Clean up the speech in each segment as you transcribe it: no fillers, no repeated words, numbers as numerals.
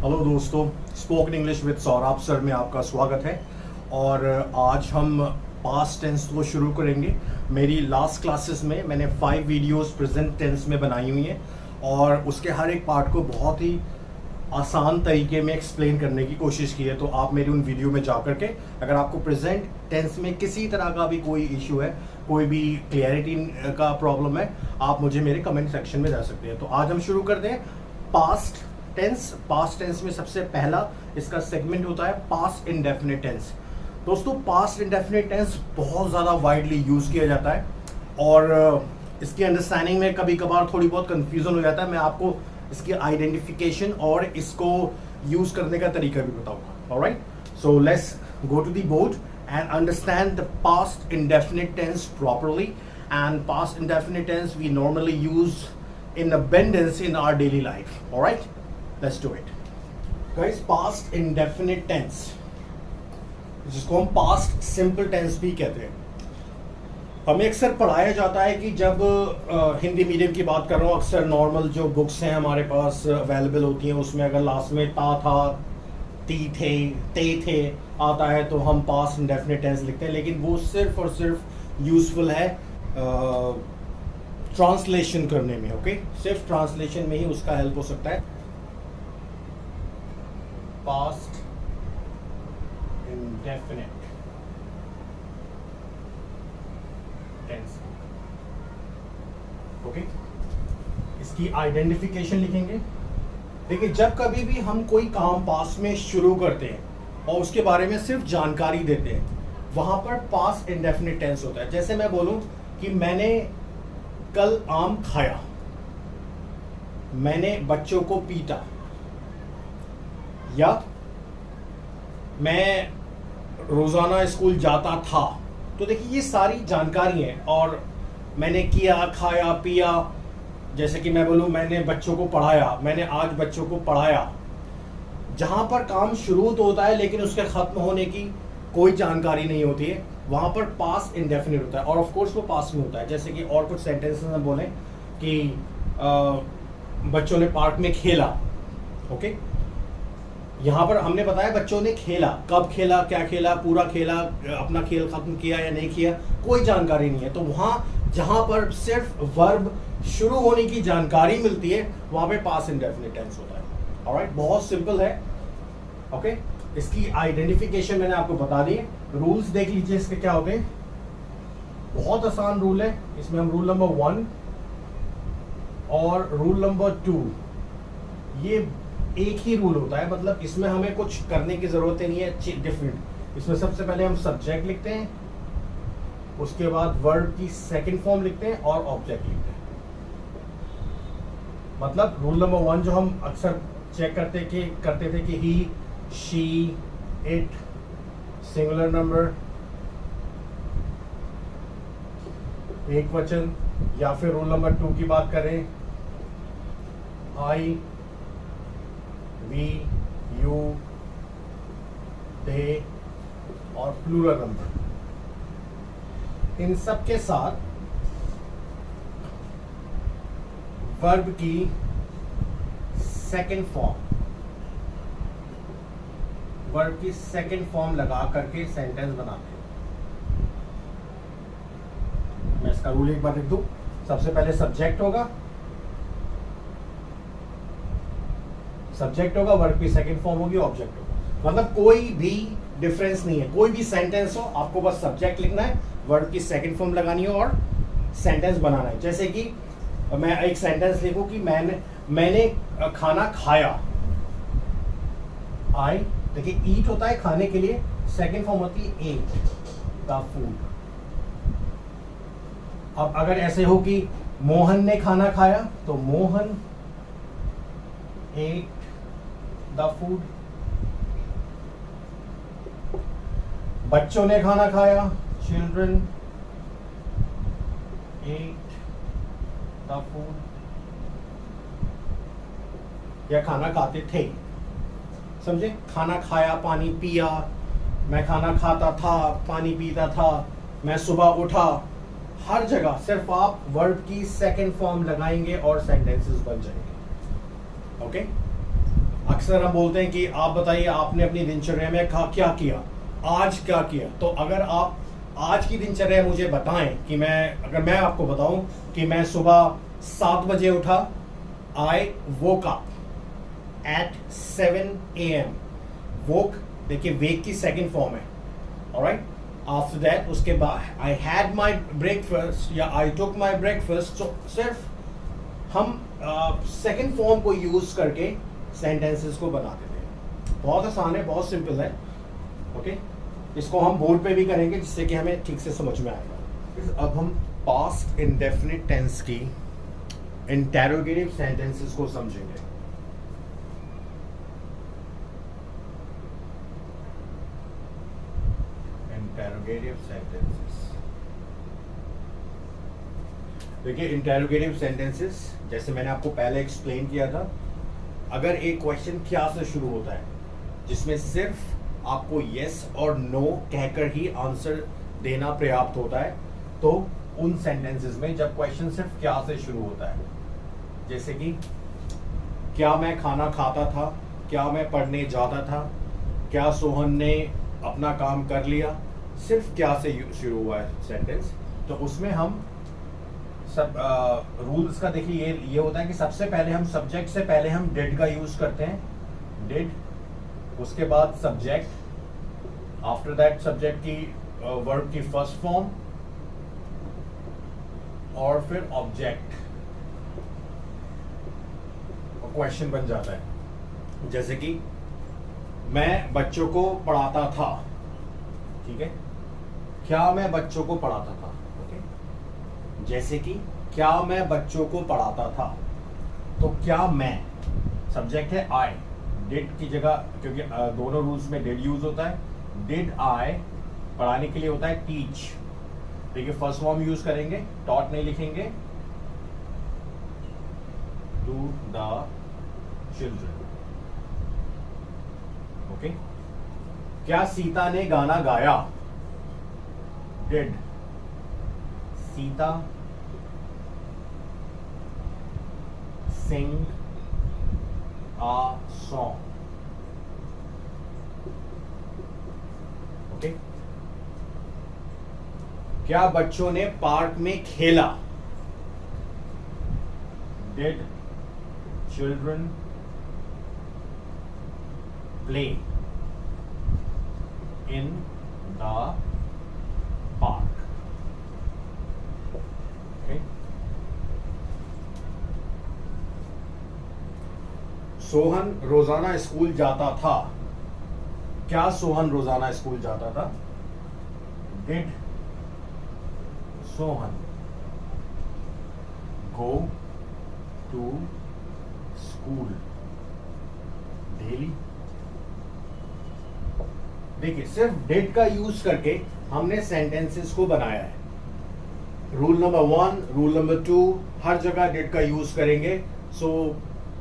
Hello दोस्तों, spoken English with Saurabh sir में आपका स्वागत है। और आज हम पास्ट टेंस को शुरू करेंगे। मेरी लास्ट क्लासेस में मैंने 5 वीडियोस प्रेजेंट टेंस में बनाई हुई हैं और उसके हर एक पार्ट को बहुत ही आसान तरीके में एक्सप्लेन करने की कोशिश की है। तो आप मेरी उन वीडियो में जा करके अगर आपको प्रेजेंट टेंस में किसी तरह का भी कोई इशू है, कोई भी क्लियरिटी का प्रॉब्लम है, आप मुझे मेरे कमेंट सेक्शन में जा सकते हैं। तो आज हम शुरू करते हैं पास्ट टेंस में सबसे पहला इसका सेगमेंट होता है पास्ट इंडेफिनिट टेंस। दोस्तों, पास्ट इंडेफिनिट टेंस बहुत ज़्यादा वाइडली यूज़ किया जाता है और इसकी अंडरस्टैंडिंग में कभी कभार थोड़ी बहुत कंफ्यूजन हो जाता है। मैं आपको इसकी आइडेंटिफिकेशन और इसको यूज़ करने का तरीका भी बताऊंगा। Alright, so let's go to the board and understand the past indefinite tense properly. And past indefinite tense we normally use in abundance in our daily life. All right, let's do it, guys. Past indefinite tense, जिसको हम past simple tense भी कहते हैं, हमें अक्सर पढ़ाया जाता है कि जब हिंदी मीडियम की बात कर रहा हूँ, अक्सर नॉर्मल जो बुक्स हैं हमारे पास अवेलेबल होती हैं, उसमें अगर लास्ट में ता था, ती थे, ते थे आता है तो हम पास्ट इंडेफिनिट टेंस लिखते हैं। लेकिन वो सिर्फ और सिर्फ यूजफुल है ट्रांसलेशन करने में। ओके, सिर्फ ट्रांसलेशन में ही उसका हेल्प हो सकता है। पास्ट इंडेफिनिट टेंस, ओके, इसकी आइडेंटिफिकेशन लिखेंगे। देखिए, जब कभी भी हम कोई काम पास्ट में शुरू करते हैं और उसके बारे में सिर्फ जानकारी देते हैं, वहां पर पास्ट इंडेफिनिट टेंस होता है। जैसे मैं बोलूं कि मैंने कल आम खाया, मैंने बच्चों को पीटा, या मैं रोजाना स्कूल जाता था। तो देखिए, ये सारी जानकारी है। और मैंने किया, खाया, पिया, जैसे कि मैं बोलूं मैंने बच्चों को पढ़ाया, मैंने आज बच्चों को पढ़ाया। जहां पर काम शुरू तो होता है लेकिन उसके खत्म होने की कोई जानकारी नहीं होती है, वहां पर पास्ट इंडेफिनिट होता है। और ऑफ कोर्स वो पास्ट में होता है। जैसे कि और कुछ सेंटेंसेस में बोलें कि बच्चों ने पार्क में खेला। ओके, यहां पर हमने बताया बच्चों ने खेला, कब खेला, क्या खेला, पूरा खेला, अपना खेल खत्म किया या नहीं किया, कोई जानकारी नहीं है। तो वहां जहां पर सिर्फ वर्ब शुरू होने की जानकारी मिलती है, वहां पे पास्ट इंडेफिनिट टेंस होता है। ऑलराइट, बहुत सिंपल है। ओके, इसकी आइडेंटिफिकेशन मैंने आपको बता दी। रूल्स देख लीजिए इसके क्या होते हैं। बहुत आसान रूल है। इसमें हम रूल नंबर 1 और रूल नंबर 2, ये एक ही रूल होता है। मतलब इसमें हमें कुछ करने की जरूरत नहीं है डिफरेंट। इसमें सबसे पहले हम सब्जेक्ट लिखते हैं, उसके बाद वर्ब की सेकंड फॉर्म लिखते हैं और ऑब्जेक्ट लिखते हैं। मतलब रूल नंबर 1 जो हम अक्सर चेक करते थे कि ही, शी, इट, सिंगुलर नंबर, एक वचन, या फिर रूल नंबर 2 की बात करें, आई, वी, यू, दे और प्लूरल नंबर। इन सब के साथ वर्ब की सेकंड फॉर्म लगा करके सेंटेंस बनाते हैं। मैं इसका रूल एक बार लिख दूं। सबसे पहले सब्जेक्ट होगा, वर्ब की सेकंड फॉर्म होगी, ऑब्जेक्ट होगा। मतलब कोई भी डिफरेंस नहीं है। कोई भी सेंटेंस हो, आपको बस सब्जेक्ट लिखना है, वर्ब की सेकंड फॉर्म लगानी है और सेंटेंस बनाना है। जैसे कि मैं एक सेंटेंस लिखूं कि मैंने खाना खाया। आई, देखिए, ईट होता है खाने के लिए, सेकंड फॉर्म होती है एट द फूड। अब अगर ऐसे हो कि मोहन ने खाना खाया, तो मोहन एट द फूड। बच्चों ने खाना खाया, चिल्ड्रन एट द फूड, या खाना खाते थे। समझे? खाना खाया, पानी पिया, मैं खाना खाता था, पानी पीता था, मैं सुबह उठा। हर जगह सिर्फ आप वर्ब की सेकंड फॉर्म लगाएंगे और सेंटेंसेस बन जाएंगे। ओके, अक्सर हम बोलते हैं कि आप बताइए आपने अपनी दिनचर्या में क्या किया, आज क्या किया। तो अगर आप आज की दिनचर्या मुझे बताएं कि अगर मैं आपको बताऊं कि मैं सुबह 7 बजे उठा, आई वोक अप एट 7 AM। वोक देखिए वेक की सेकंड फॉर्म है, ऑलराइट। आफ्टर दैट उसके बाद आई हैड माई ब्रेकफास्ट या आई टुक माई ब्रेकफास्ट। तो सिर्फ हम सेकंड फॉर्म को यूज करके सेंटेंसेस को बनाते थे। बहुत आसान है, बहुत सिंपल है, ओके। इसको हम बोर्ड पे भी करेंगे जिससे कि हमें ठीक से समझ में आएगा। अब हम पास्ट इंडेफिनिट टेंस की इंटेरोगेटिव सेंटेंसेस को समझेंगे। इंटेरोगेटिव सेंटेंसेस, देखिए इंटेरोगेटिव सेंटेंसेस जैसे मैंने आपको पहले एक्सप्लेन किया था, अगर एक क्वेश्चन क्या से शुरू होता है जिसमें सिर्फ आपको यस और नो कहकर ही आंसर देना पर्याप्त होता है, तो उन सेंटेंसेस में जब क्वेश्चन सिर्फ क्या से शुरू होता है, जैसे कि क्या मैं खाना खाता था, क्या मैं पढ़ने जाता था, क्या सोहन ने अपना काम कर लिया, सिर्फ क्या से शुरू हुआ है सेंटेंस, तो उसमें हम सब रूल्स का देखिए ये होता है कि सबसे पहले हम सब्जेक्ट से पहले हम डिड का यूज करते हैं, डिड, उसके बाद सब्जेक्ट, आफ्टर दैट सब्जेक्ट की वर्ब की फर्स्ट फॉर्म और फिर ऑब्जेक्ट, और क्वेश्चन बन जाता है। जैसे कि मैं बच्चों को पढ़ाता था, ठीक है, क्या मैं बच्चों को पढ़ाता था, ओके। जैसे कि क्या मैं बच्चों को पढ़ाता था, तो क्या मैं सब्जेक्ट है आई, डिड की जगह, क्योंकि दोनों रूल्स में डिड यूज होता है। डिड आई पढ़ाने के लिए होता है टीच, देखिए फर्स्ट फॉर्म यूज करेंगे, टॉट नहीं लिखेंगे, टू द चिल्ड्रन, ओके। क्या सीता ने गाना गाया, did Sita sing a song, okay. क्या बच्चों ने पार्क में खेला, did children play in the park, okay। Sohan रोजाना स्कूल जाता था, क्या सोहन रोजाना स्कूल जाता था, did Sohan go to school daily. देखिए सिर्फ डिड का यूज करके हमने सेंटेंसेस को बनाया है। रूल नंबर 1, रूल नंबर 2, हर जगह डिड का यूज करेंगे। सो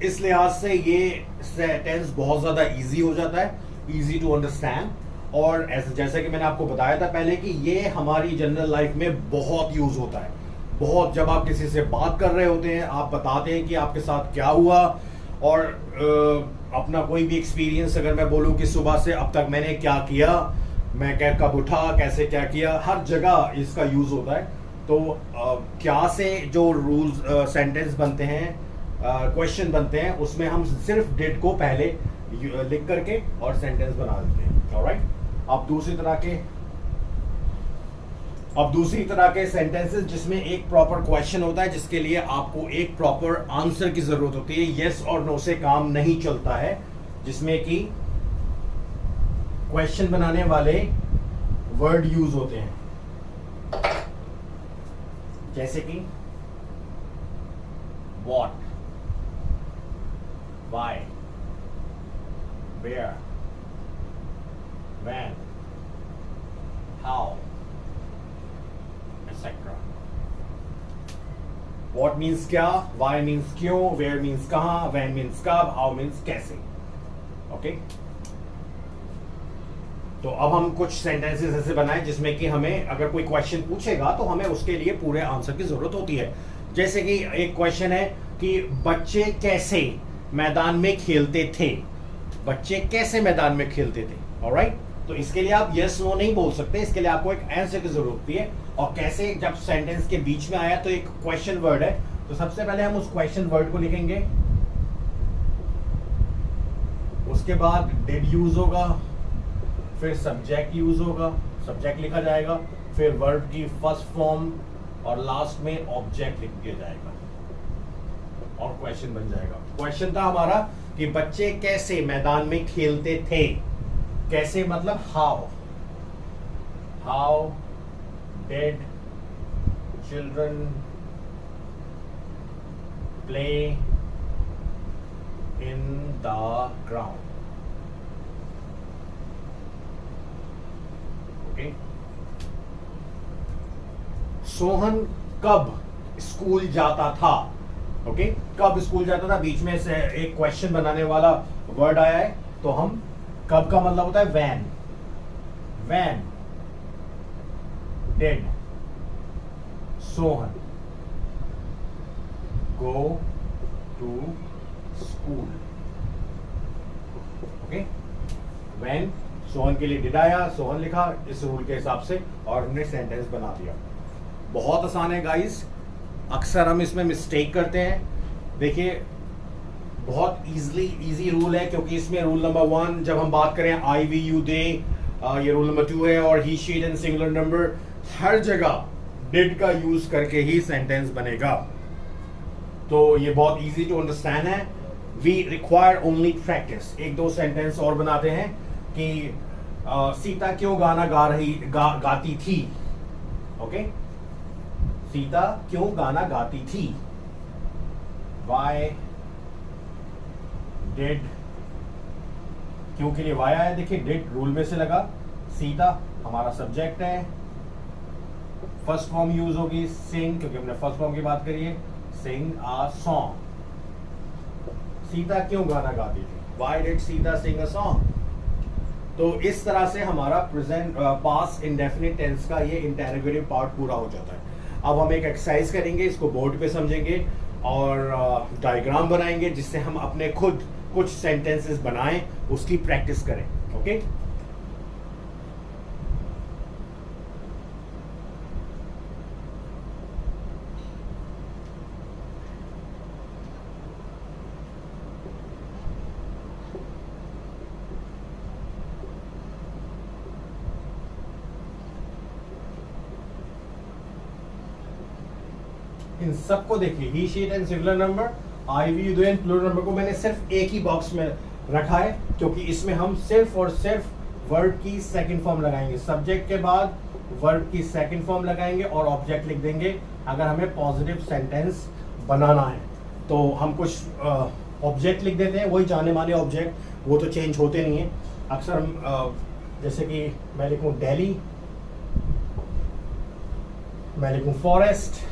इस लिहाज से ये सेंटेंस बहुत ज़्यादा इजी हो जाता है, इजी टू अंडरस्टैंड। और जैसे कि मैंने आपको बताया था पहले कि ये हमारी जनरल लाइफ में बहुत यूज होता है। बहुत, जब आप किसी से बात कर रहे होते हैं, आप बताते हैं कि आपके साथ क्या हुआ, और अपना कोई भी एक्सपीरियंस अगर मैं बोलूँ कि सुबह से अब तक मैंने क्या किया, मैं कब उठा, कैसे क्या किया, हर जगह इसका यूज होता है। तो क्या से जो रूल्स सेंटेंस बनते हैं, क्वेश्चन बनते हैं, उसमें हम सिर्फ डिड को पहले लिख करके और सेंटेंस बना देते हैं, ऑलराइट। अब दूसरी तरह के सेंटेंसेस जिसमें एक प्रॉपर क्वेश्चन होता है, जिसके लिए आपको एक प्रॉपर आंसर की जरूरत होती है, यस और नो से काम नहीं चलता है, जिसमें कि क्वेश्चन बनाने वाले वर्ड यूज होते हैं, जैसे कि what, why, where, when, how, etc. What means क्या, why means क्यों, where means कहाँ, when means कब, how means कैसे, ओके। तो अब हम कुछ सेंटेंसेस ऐसे बनाएं जिसमें कि हमें अगर कोई क्वेश्चन पूछेगा तो हमें उसके लिए पूरे आंसर की जरूरत होती है। जैसे कि एक क्वेश्चन है कि बच्चे कैसे मैदान में खेलते थे, बच्चे कैसे मैदान में खेलते थे, ऑलराइट। तो इसके लिए आप यस नो नहीं बोल सकते, इसके लिए आपको एक आंसर की जरूरत होती है। और कैसे, जब सेंटेंस के बीच में आया तो एक क्वेश्चन वर्ड है, तो सबसे पहले हम उस क्वेश्चन वर्ड को लिखेंगे, उसके बाद डिड यूज होगा, फिर सब्जेक्ट यूज होगा, सब्जेक्ट लिखा जाएगा, फिर वर्ब की फर्स्ट फॉर्म और लास्ट में ऑब्जेक्ट लिख दिया जाएगा और क्वेश्चन बन जाएगा। क्वेश्चन था हमारा कि बच्चे कैसे मैदान में खेलते थे। कैसे मतलब how did children play in the ground. Okay, Sohan कब स्कूल जाता था। ओके, कब स्कूल जाता था, बीच में से एक क्वेश्चन बनाने वाला वर्ड आया है, तो हम कब का मतलब होता है when did Sohan go to school. Okay, when Sohan के लिए डिड आया, सोहन लिखा इस रूल के हिसाब से और हमने सेंटेंस बना दिया। बहुत आसान है गाइस, अक्सर हम इसमें मिस्टेक करते हैं। देखिए, बहुत इजी रूल है, क्योंकि इसमें रूल नंबर 1 जब हम बात करें आई वी यू दे, ये रूल नंबर 2 है, और ही शी एंड सिंगुलर नंबर, हर जगह डिड का यूज करके ही सेंटेंस बनेगा। तो ये बहुत इजी टू अंडरस्टैंड है। We require only practice. एक दो सेंटेंस और बनाते हैं कि सीता क्यों गाना गाती थी। ओके, सीता क्यों गाना गाती थी। वाई डिड, क्यों के लिए वाई आया, देखिए डिड रूल में से लगा, सीता हमारा सब्जेक्ट है, फर्स्ट फॉर्म यूज होगी सिंग, क्योंकि हमने फर्स्ट फॉर्म की बात करी है, सिंग अ सॉन्ग। सीता क्यों गाना गाती थी, why did Sita sing a song. तो इस तरह से हमारा प्रेजेंट पास्ट इंडेफिनिट टेंस का ये इंटेरोगेटिव पार्ट पूरा हो जाता है। अब हम एक एक्सरसाइज करेंगे, इसको बोर्ड पे समझेंगे और डायग्राम बनाएंगे, जिससे हम अपने खुद कुछ सेंटेंसेस बनाएं, उसकी प्रैक्टिस करें। ओके, इन सबको देखिए, he she it and singular number, I we you दो एंड प्लूरल नंबर को मैंने सिर्फ एक ही बॉक्स में रखा है, क्योंकि इसमें हम सिर्फ और सिर्फ वर्ब की सेकंड फॉर्म लगाएंगे। सब्जेक्ट के बाद वर्ब की सेकंड फॉर्म लगाएंगे और ऑब्जेक्ट लिख देंगे अगर हमें पॉजिटिव सेंटेंस बनाना है। तो हम कुछ ऑब्जेक्ट लिख देते हैं, वही जाने माने ऑब्जेक्ट, वो तो चेंज होते नहीं है। अक्सर हम जैसे कि मैं लिखूँ दिल्ली, मैं लिखूँ फॉरेस्ट,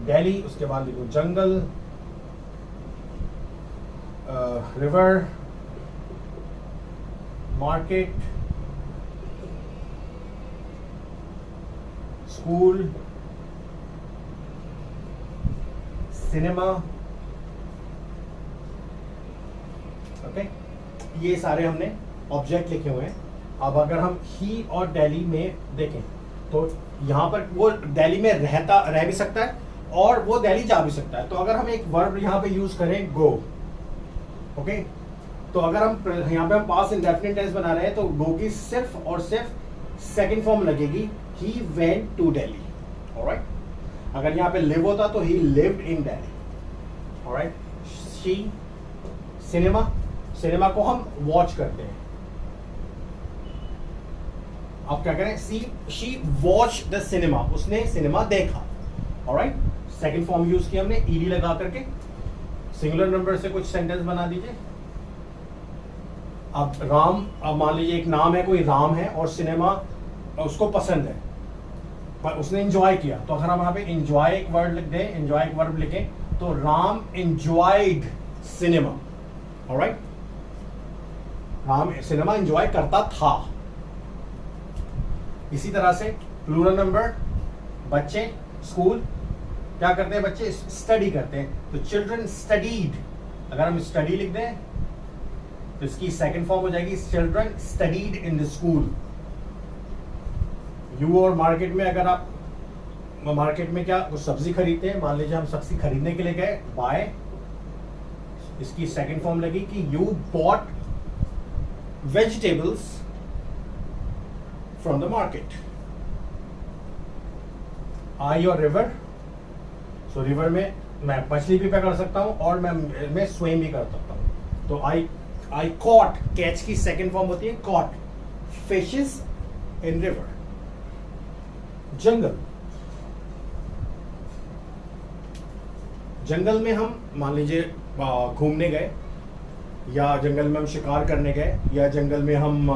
दिल्ली, उसके बाद लिखूं जंगल, river, market, school, cinema. Okay, ये सारे हमने ऑब्जेक्ट लिखे हुए हैं। अब अगर हम ही और दिल्ली में देखें तो यहाँ पर वो दिल्ली में रह भी सकता है और वो दिल्ली जा भी सकता है। तो अगर हम एक वर्ब यहाँ पे यूज करें गो, ओके, तो अगर हम यहाँ पे हम पास्ट इंडेफिनिट टेंस बना रहे हैं तो गो की सिर्फ और सिर्फ सेकंड फॉर्म लगेगी, he went to Delhi. Alright, अगर यहाँ पे लिव होता तो he lived in Delhi. Alright, she cinema, cinema को हम वॉच करते हैं। अब क्या करें, शी वॉच द सिनेमा, उसने सिनेमा देखा। ऑलराइट, सेकंड फॉर्म यूज किया हमने ईडी लगा करके। सिंगुलर नंबर से कुछ सेंटेंस बना दीजिए। अब राम, अब मान लीजिए एक नाम है, कोई राम है और सिनेमा उसको पसंद है, पर उसने एंजॉय किया, तो अगर हम यहाँ पे एंजॉय एक वर्ड लिख दें, एंजॉय एक वर्ब लिखें, तो Ram enjoyed cinema. Alright, Ram cinema enjoy करता था। इसी तरह से प्लूरल नंबर, बच्चे, स्कूल, क्या करते हैं बच्चे? स्टडी करते हैं। तो चिल्ड्रन स्टडीड, अगर हम स्टडी लिख दें तो इसकी सेकंड फॉर्म हो जाएगी children studied in the school. You और मार्केट में, अगर आप मार्केट में क्या कुछ सब्जी खरीदते हैं, मान लीजिए हम सब्जी खरीदने के लिए गए, बाय, इसकी सेकंड फॉर्म लगी कि you bought vegetables from the market. आई और रिवर, सो रिवर में मैं मछली भी पकड़ सकता हूं और मैं स्विम भी कर सकता हूं। तो आई कॉट, कैच की सेकंड फॉर्म होती है कॉट फिशेस इन रिवर। जंगल, जंगल में हम मान लीजिए घूमने गए, या जंगल में हम शिकार करने गए, या जंगल में हम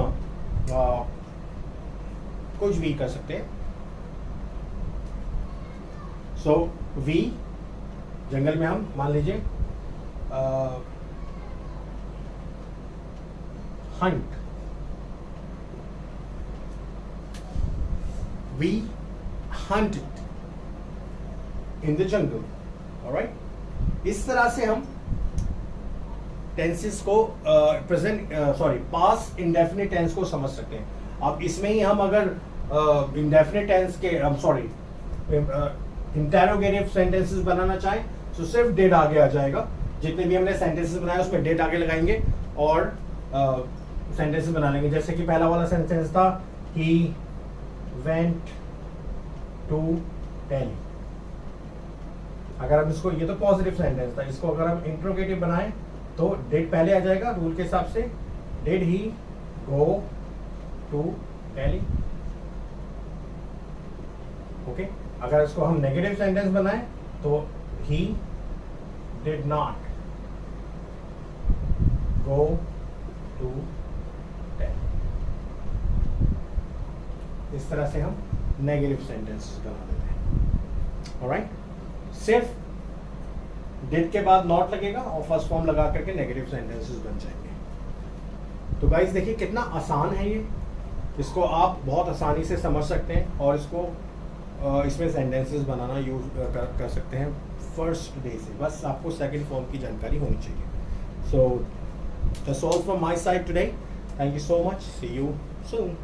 कुछ भी कर सकते हैं। सो वी, जंगल में हम मान लीजिए hunt, we hunt in the jungle. Alright, इस तरह से हम टेंसेस को पास्ट इंडेफिनिट टेंस को समझ सकते हैं। अब इसमें ही हम अगर इंडेफिनिट टेंस के इंटेरोगेटिव सेंटेंसेस बनाना चाहें तो सिर्फ डेट आगे आ जाएगा। जितने भी हमने सेंटेंसेस बनाए उसमें डेट आगे लगाएंगे और सेंटेंसेस बना लेंगे। जैसे कि पहला वाला सेंटेंस था ही वेंट टू दिल्ली। अगर हम इसको, ये तो पॉजिटिव सेंटेंस था, इसको अगर हम इंट्रोगेटिव बनाएं तो डेट पहले आ जाएगा रूल के हिसाब से। Did he go to Delhi. Okay, अगर इसको हम नेगेटिव सेंटेंस बनाएं तो he did not go to Delhi. इस तरह से हम नेगेटिव सेंटेंस बना देते हैं। ऑलराइट, सिर्फ डिड के बाद नॉट लगेगा और फर्स्ट फॉर्म लगा करके नेगेटिव सेंटेंसेस बन जाएंगे। तो गाइस देखिए कितना आसान है ये, इसको आप बहुत आसानी से समझ सकते हैं और इसको इसमें सेंटेंसेस बनाना यूज कर सकते हैं फर्स्ट डे से। बस आपको सेकंड फॉर्म की जानकारी होनी चाहिए। So that's all from my side today. Thank you so much, see you soon.